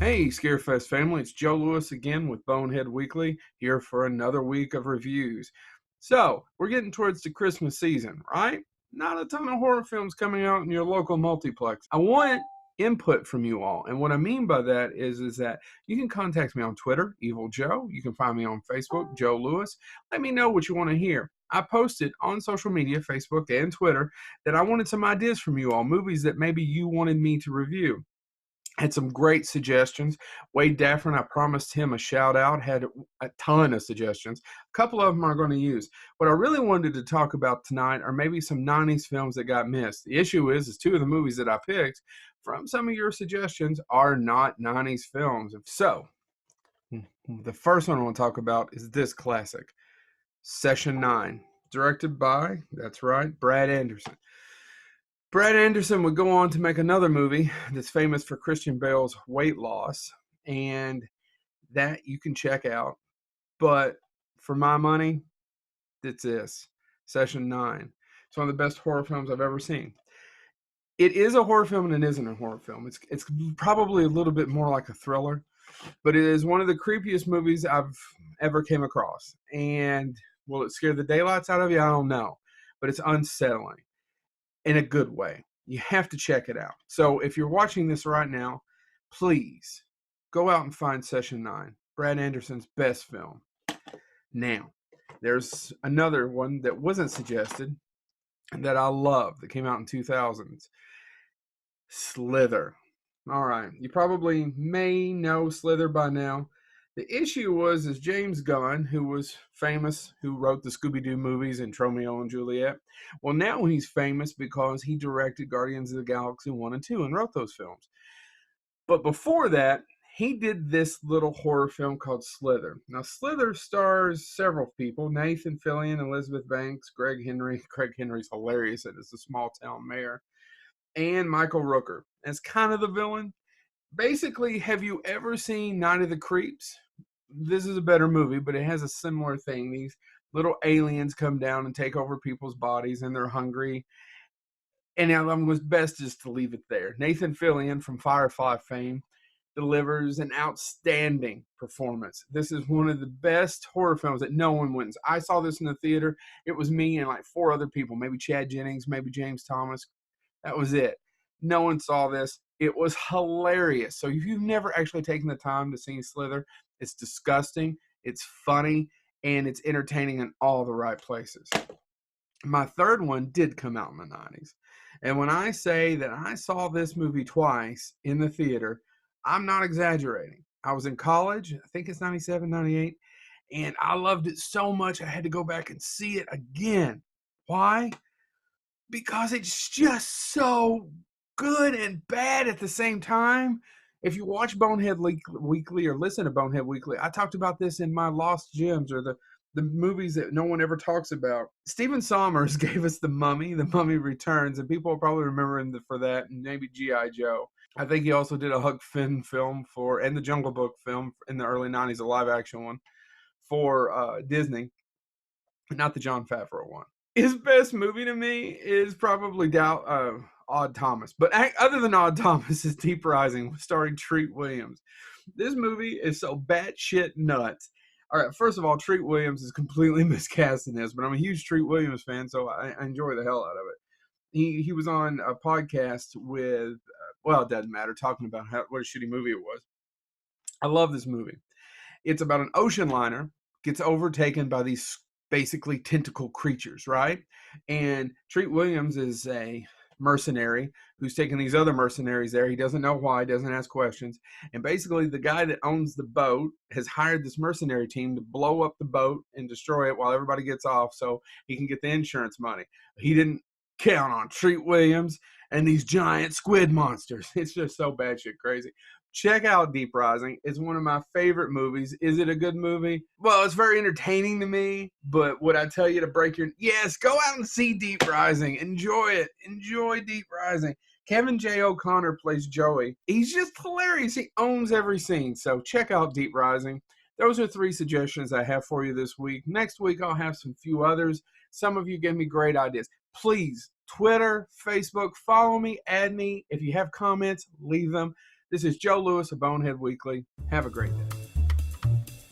Hey, Scarefest family, it's Joe Lewis again with Bonehead Weekly, here for another week of reviews. So, we're getting towards the Christmas season, right? Not a ton of horror films coming out in your local multiplex. I want input from you all, and what I mean by that is that you can contact me on Twitter, Evil Joe. You can find me on Facebook, Joe Lewis. Let me know what you want to hear. I posted on social media, Facebook and Twitter, that I wanted some ideas from you all, movies that maybe you wanted me to review. Had some great suggestions. Wade Daffron, I promised him a shout out, had a ton of suggestions. A couple of them are going to use. What I really wanted to talk about tonight are maybe some 90s films that got missed. The issue is two of the movies that I picked from some of your suggestions are not 90s films. So, the first one I want to talk about is this classic, Session 9, directed by, that's right, Brad Anderson. Brad Anderson would go on to make another movie that's famous for Christian Bale's weight loss, and that you can check out. But for my money, it's this, Session 9. It's one of the best horror films I've ever seen. It is a horror film and it isn't a horror film. It's probably a little bit more like a thriller, but it is one of the creepiest movies I've ever came across. And will it scare the daylights out of you? I don't know, but it's unsettling. In a good way. You have to check it out. So if you're watching this right now, please go out and find Session 9, Brad Anderson's best film. Now, there's another one that wasn't suggested that I love that came out in 2000s. Slither. All right, you probably may know Slither by now. The issue was James Gunn, who was famous, who wrote the Scooby-Doo movies and Romeo and Juliet. Well, now he's famous because he directed Guardians of the Galaxy 1 and 2 and wrote those films. But before that, he did this little horror film called Slither. Now, Slither stars several people: Nathan Fillion, Elizabeth Banks, Greg Henry. Greg Henry's hilarious as a small-town mayor. And Michael Rooker as kind of the villain. Basically, have you ever seen Night of the Creeps? This is a better movie, but it has a similar thing. These little aliens come down and take over people's bodies, and they're hungry. And it was best just to leave it there. Nathan Fillion from Firefly fame delivers an outstanding performance. This is one of the best horror films that no one wins. I saw this in the theater. It was me and like 4 other people, maybe Chad Jennings, maybe James Thomas. That was it. No one saw this. It was hilarious. So if you've never actually taken the time to see Slither, it's disgusting, it's funny, and it's entertaining in all the right places. My third one did come out in the 90s. And when I say that I saw this movie twice in the theater, I'm not exaggerating. I was in college, I think it's 97, 98, and I loved it so much I had to go back and see it again. Why? Because it's just so good and bad at the same time. If you watch Bonehead Weekly or listen to Bonehead Weekly, I talked about this in my Lost Gems, or the movies that no one ever talks about. Stephen Sommers gave us The Mummy Returns, and people will probably remember him for that, and maybe G.I. Joe. I think he also did a Huck Finn film and the Jungle Book film in the early 90s, a live action one for Disney, not the Jon Favreau one. His best movie to me is probably Odd Thomas. But other than Odd Thomas is Deep Rising, starring Treat Williams. This movie is so batshit nuts. All right, first of all, Treat Williams is completely miscast in this, but I'm a huge Treat Williams fan, so I enjoy the hell out of it. He was on a podcast with, well, it doesn't matter, talking about what a shitty movie it was. I love this movie. It's about an ocean liner gets overtaken by these basically tentacle creatures, right? And Treat Williams is a mercenary who's taking these other mercenaries there. He doesn't know why, doesn't ask questions. And basically the guy that owns the boat has hired this mercenary team to blow up the boat and destroy it while everybody gets off so he can get the insurance money. He didn't count on Treat Williams and these giant squid monsters. It's just so batshit crazy. Check out Deep Rising. It's one of my favorite movies. Is it a good movie? Well, it's very entertaining to me, but would I tell you to break your... Yes, go out and see Deep Rising. Enjoy it. Enjoy Deep Rising. Kevin J. O'Connor plays Joey. He's just hilarious. He owns every scene. So check out Deep Rising. Those are 3 suggestions I have for you this week. Next week, I'll have some few others. Some of you gave me great ideas. Please, Twitter, Facebook, follow me, add me. If you have comments, leave them. This is Joe Lewis of Bonehead Weekly. Have a great day.